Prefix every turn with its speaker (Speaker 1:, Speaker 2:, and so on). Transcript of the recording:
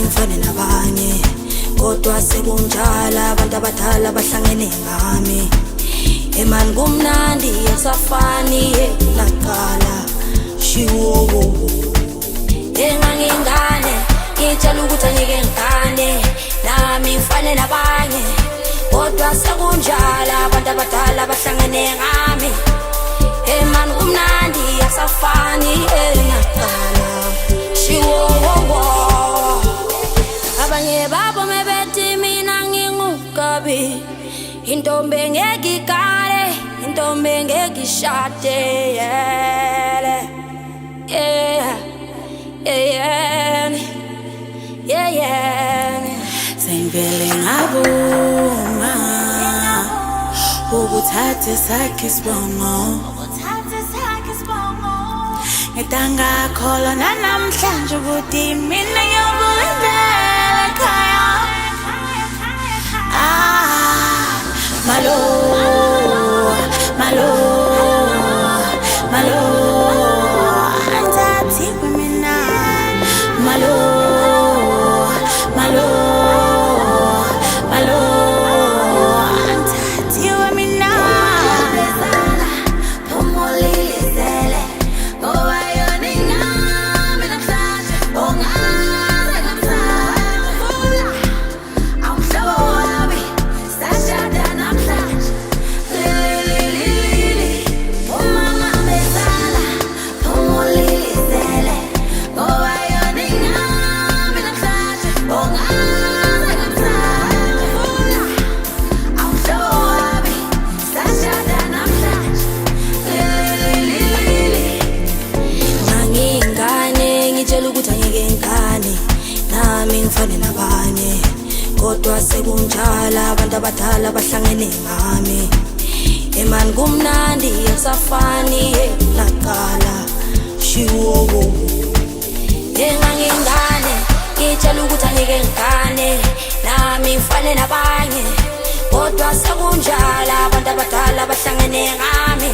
Speaker 1: ngifane nabanye, kodwa sekunjalo abantu abadala bahlangene ngami. Eman kumnandi asafani nakala shiwo. Engangingane ngitshela ukuthi angike ngigane nami ngifane nabanye, kodwa sekunjalo abantu abadala bahlangene ngami. Eman kumnandi asafani nakala shiwo. Abanye babo mebethi mina ngingugabi, intombi engeke ikale, intombi engeke ishade. Sengivele ngabuma ukuthatha sakhe isibongo, ngitangakholwa nanamhlanje ukuthi mina ngiyobuyela ekhaya. Malo, malo, malo, antathi kumina. Malo, malo, malo, antathi kumina. Phumulilizele ngoba yona ingami namhlanje, ongaze ngamsavula. Awumhlobo wami sashada namhlanje. Lili, umama bezala. Phumulilizele ngoba yona ingami namhlanje, ongaze ngamsavula. Awumhlobo wami sashada namhlanje. Lili, ngangingane ngitshela ukuthi angeke ngigane nami ngifane nabanye, kodwa sekunjalo abantu abadala bahlangene ngami. Eman kumnandi asafani nakala shiwo. Engangingane ngitshela ukuthi angeke ngigane nami ngifane nabanye, kodwa sekunjalo abantu abadala bahlangene ngami.